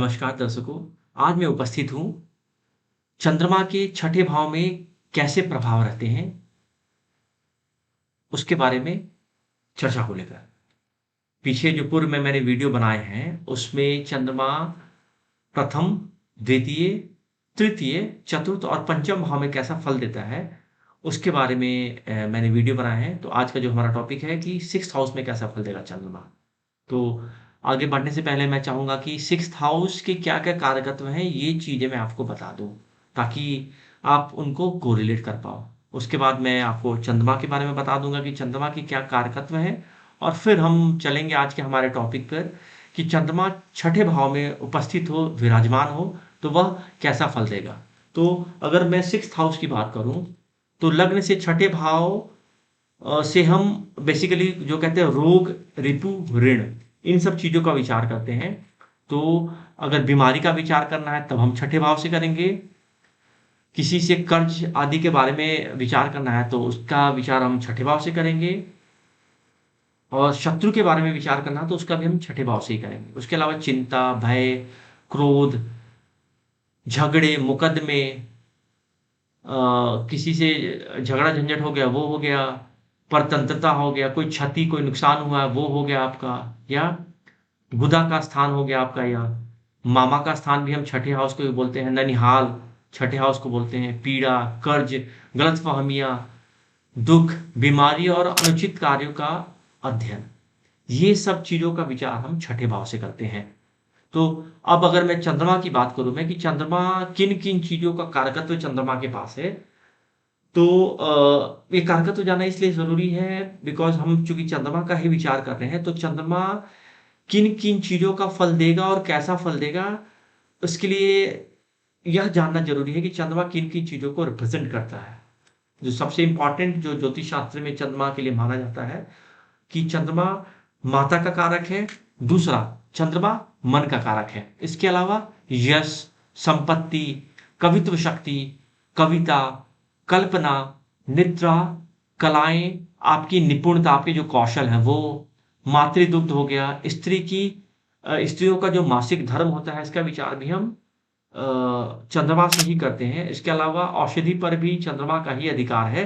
नमस्कार दर्शकों। आज मैं उपस्थित हूँ चंद्रमा के छठे भाव में कैसे प्रभाव रहते हैं, उसके बारे में चर्चा को लेकर। पीछे जो पूर्व में मैंने वीडियो बनाए हैं, उसमें चंद्रमा प्रथम, द्वितीय, तृतीय, चतुर्थ और पंचम भाव में कैसा फल देता है, उसके बारे में मैंने वीडियो बनाए हैं। तो आज का जो हमारा टॉपिक है कि सिक्स्थ हाउस में कैसा फल देगा चंद्रमा। तो आगे बढ़ने से पहले मैं चाहूँगा कि सिक्स्थ हाउस के क्या-क्या कारकत्व हैं, ये चीज़ें मैं आपको बता दूँ, ताकि आप उनको कोरिलेट कर पाओ। उसके बाद मैं आपको चंद्रमा के बारे में बता दूँगा कि चंद्रमा के क्या कारकत्व हैं, और फिर हम चलेंगे आज के हमारे टॉपिक पर कि चंद्रमा छठे भाव में उपस्थित हो, विराजमान हो, तो वह कैसा फल देगा। तो अगर मैं सिक्स्थ हाउस की बात करूँ, तो लग्न से छठे भाव से हम बेसिकली जो कहते हैं रोग, रिपु, ऋण, इन सब चीज़ों का विचार करते हैं। तो अगर बीमारी का विचार करना है तब हम छठे भाव से करेंगे। किसी से कर्ज आदि के बारे में विचार करना है तो उसका विचार हम छठे भाव से करेंगे। और शत्रु के बारे में विचार करना है तो उसका भी हम छठे भाव से ही करेंगे। उसके अलावा चिंता, भय, क्रोध, झगड़े, मुकदमे, किसी से झगड़ा झंझट हो गया वो हो गया, परतंत्रता हो गया, कोई क्षति कोई नुकसान हुआ है वो हो गया आपका, या गुदा का स्थान हो गया आपका, या मामा का स्थान भी हम छठे हाउस को भी बोलते हैं, ननिहाल छठे हाउस को बोलते हैं, पीड़ा, कर्ज, गलतफहमियां, दुख, बीमारी और अनुचित कार्यों का अध्ययन, ये सब चीजों का विचार हम छठे भाव से करते हैं। तो अब अगर मैं चंद्रमा की बात करूं मैं कि चंद्रमा किन किन चीजों का कारकत्व चंद्रमा के पास है, तो ये कारकत्व जानना इसलिए जरूरी है बिकॉज हम चूंकि चंद्रमा का ही विचार कर रहे हैं। तो चंद्रमा किन किन चीजों का फल देगा और कैसा फल देगा, उसके लिए यह जानना जरूरी है कि चंद्रमा किन किन चीजों को रिप्रेजेंट करता है। जो सबसे इंपॉर्टेंट जो ज्योतिष शास्त्र में चंद्रमा के लिए माना जाता है कि चंद्रमा माता का कारक है। दूसरा, चंद्रमा मन का कारक है। इसके अलावा यश, संपत्ति, कवित्व शक्ति, कविता, कल्पना, निद्रा, कलाएं, आपकी निपुणता, आपके जो कौशल है वो, मातृदुग्ध हो गया, स्त्री की स्त्रियों का जो मासिक धर्म होता है इसका विचार भी हम चंद्रमा से ही करते हैं। इसके अलावा औषधि पर भी चंद्रमा का ही अधिकार है।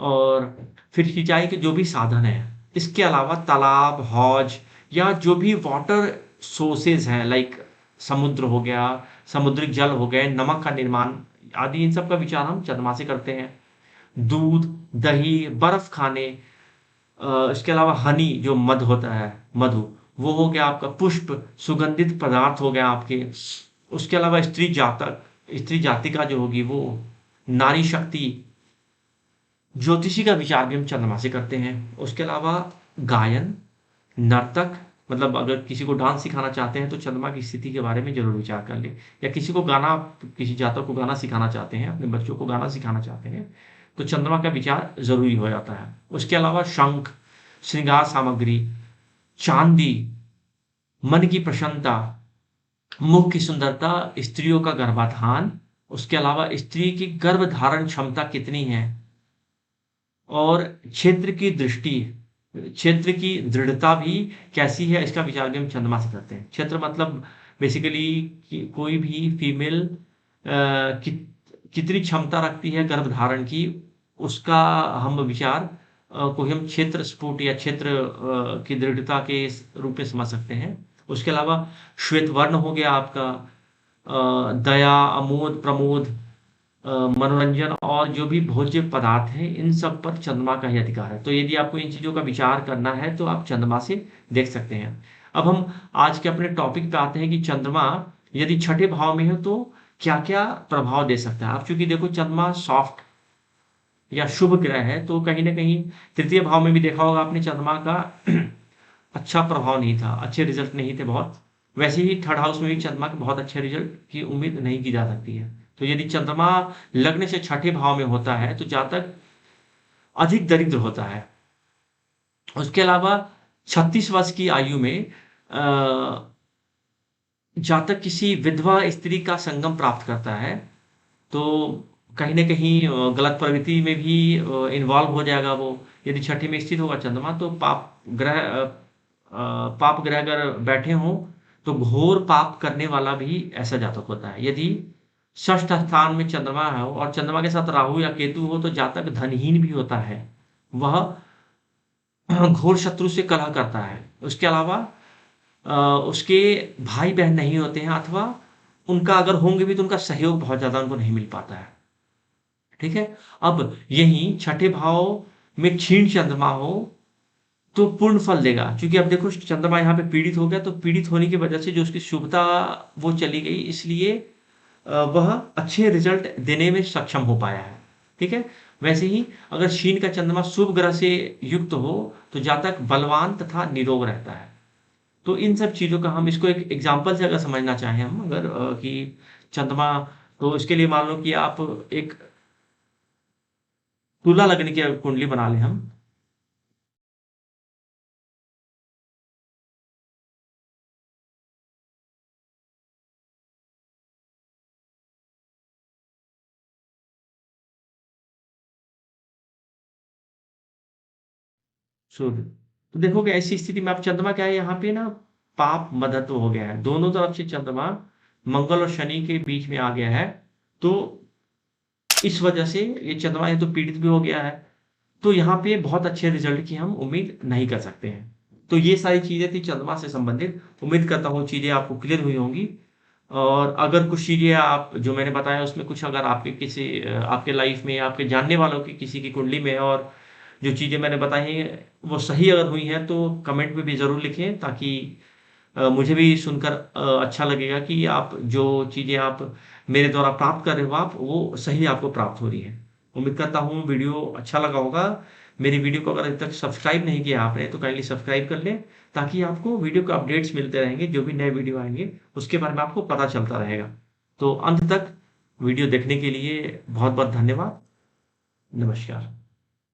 और फिर सिंचाई के जो भी साधन है, इसके अलावा तालाब, हौज, या जो भी वाटर सोर्सेज हैं लाइक समुद्र हो गया, समुद्रिक जल हो गए, नमक का निर्माण आदि, इन सब का विचार हम चंद्रमा से करते हैं। दूध, दही, बर्फ खाने, इसके अलावा हनी जो मध होता है, मधु, वो हो गया आपका। पुष्प, सुगंधित पदार्थ हो गया आपके। उसके अलावा स्त्री जातक, स्त्री जातिका जो होगी वो, नारी शक्ति, ज्योतिषी का विचार भी हम चंद्रमा से करते हैं। उसके अलावा गायन, नर्तक, मतलब अगर किसी को डांस सिखाना चाहते हैं तो चंद्रमा की स्थिति के बारे में जरूर विचार कर ले। या किसी को गाना, किसी जातक को गाना सिखाना चाहते हैं, अपने बच्चों को गाना सिखाना चाहते हैं, तो चंद्रमा का विचार जरूरी हो जाता है। उसके अलावा शंख, श्रृंगार सामग्री, चांदी, मन की प्रसन्नता, मुख की सुंदरता, स्त्रियों का गर्भाधान, उसके अलावा स्त्री की गर्भ धारण क्षमता कितनी है, और क्षेत्र की दृष्टि, क्षेत्र की दृढ़ता भी कैसी है, इसका विचार भी हम चंद्रमा से करते हैं। क्षेत्र मतलब बेसिकली कोई भी फीमेल कितनी क्षमता रखती है गर्भ धारण की, उसका हम विचार को हम क्षेत्र स्फुट या क्षेत्र की दृढ़ता के रूप में समझ सकते हैं। उसके अलावा श्वेत वर्ण हो गया आपका, दया, अमोद, प्रमोद, मनोरंजन और जो भी भोज्य पदार्थ हैं, इन सब पर चंद्रमा का ही अधिकार है। तो यदि आपको इन चीजों का विचार करना है तो आप चंद्रमा से देख सकते हैं। अब हम आज के अपने टॉपिक पे आते हैं कि चंद्रमा यदि छठे भाव में है तो क्या क्या प्रभाव दे सकता है। अब चूंकि देखो चंद्रमा सॉफ्ट या शुभ ग्रह है, तो कहीं ना कहीं तृतीय भाव में भी देखा होगा आपने चंद्रमा का अच्छा प्रभाव नहीं था, अच्छे रिजल्ट नहीं थे बहुत। वैसे ही थर्ड हाउस में भी चंद्रमा के बहुत अच्छे रिजल्ट की उम्मीद नहीं की जा सकती है। तो यदि चंद्रमा लग्न से छठे भाव में होता है तो जातक अधिक दरिद्र होता है। उसके अलावा 36 वर्ष की आयु में जातक किसी विधवा स्त्री का संगम प्राप्त करता है, तो कहीं न कहीं गलत प्रवृत्ति में भी इन्वॉल्व हो जाएगा वो। यदि छठी में स्थित होगा चंद्रमा तो पाप ग्रह अगर बैठे हों तो घोर पाप करने वाला भी ऐसा जातक होता है। यदि षष्ठ स्थान में चंद्रमा हो और चंद्रमा के साथ राहु या केतु हो तो जातक धनहीन भी होता है, वह घोर शत्रु से कलह करता है। उसके अलावा अ, उसके भाई बहन नहीं होते हैं, अथवा उनका अगर होंगे भी तो उनका सहयोग बहुत ज्यादा उनको नहीं मिल पाता है। ठीक है। अब यही छठे भाव में क्षीण चंद्रमा हो तो पूर्ण फल देगा, क्योंकि अब देखो चंद्रमा यहाँ पे पीड़ित हो गया, तो पीड़ित होने की वजह से जो उसकी शुभता वो चली गई, इसलिए वह अच्छे रिजल्ट देने में सक्षम हो पाया है। ठीक है। वैसे ही अगर शीन का चंद्रमा शुभ ग्रह से युक्त हो तो जातक बलवान तथा निरोग रहता है। तो इन सब चीजों का हम इसको एक एग्जाम्पल से अगर समझना चाहें हम, अगर कि चंद्रमा, तो इसके लिए मान लो कि आप एक तुला लग्न की कुंडली बना लें हम। सूर्य, तो देखोगे ऐसी स्थिति में आप चंद्रमा क्या है यहाँ पे ना, पाप मदत्व हो गया है, दोनों तरफ से चंद्रमा मंगल और शनि के बीच में आ गया है। तो इस वजह से ये चंद्रमा ये तो पीड़ित भी हो गया है, तो यहाँ पे बहुत अच्छे रिजल्ट की हम उम्मीद नहीं कर सकते हैं। तो ये सारी चीजें थी चंद्रमा से संबंधित। उम्मीद करता हूँ चीजें आपको क्लियर हुई होंगी। और अगर कुछ चीजें आप जो मैंने बताया उसमें कुछ अगर आपके किसी आपके लाइफ में आपके जानने वालों की किसी की कुंडली में और जो चीजें मैंने बताई हैं वो सही अगर हुई हैं तो कमेंट में भी जरूर लिखें, ताकि मुझे भी सुनकर अच्छा लगेगा कि आप जो चीजें आप मेरे द्वारा प्राप्त कर रहे हो आप वो सही आपको प्राप्त हो रही है। उम्मीद करता हूँ वीडियो अच्छा लगा होगा। मेरी वीडियो को अगर अभी तक सब्सक्राइब नहीं किया आपने तो काइंडली सब्सक्राइब कर लें, ताकि आपको वीडियो के अपडेट्स मिलते रहेंगे, जो भी नए वीडियो आएंगे उसके बारे में आपको पता चलता रहेगा। तो अंत तक वीडियो देखने के लिए बहुत बहुत धन्यवाद। नमस्कार।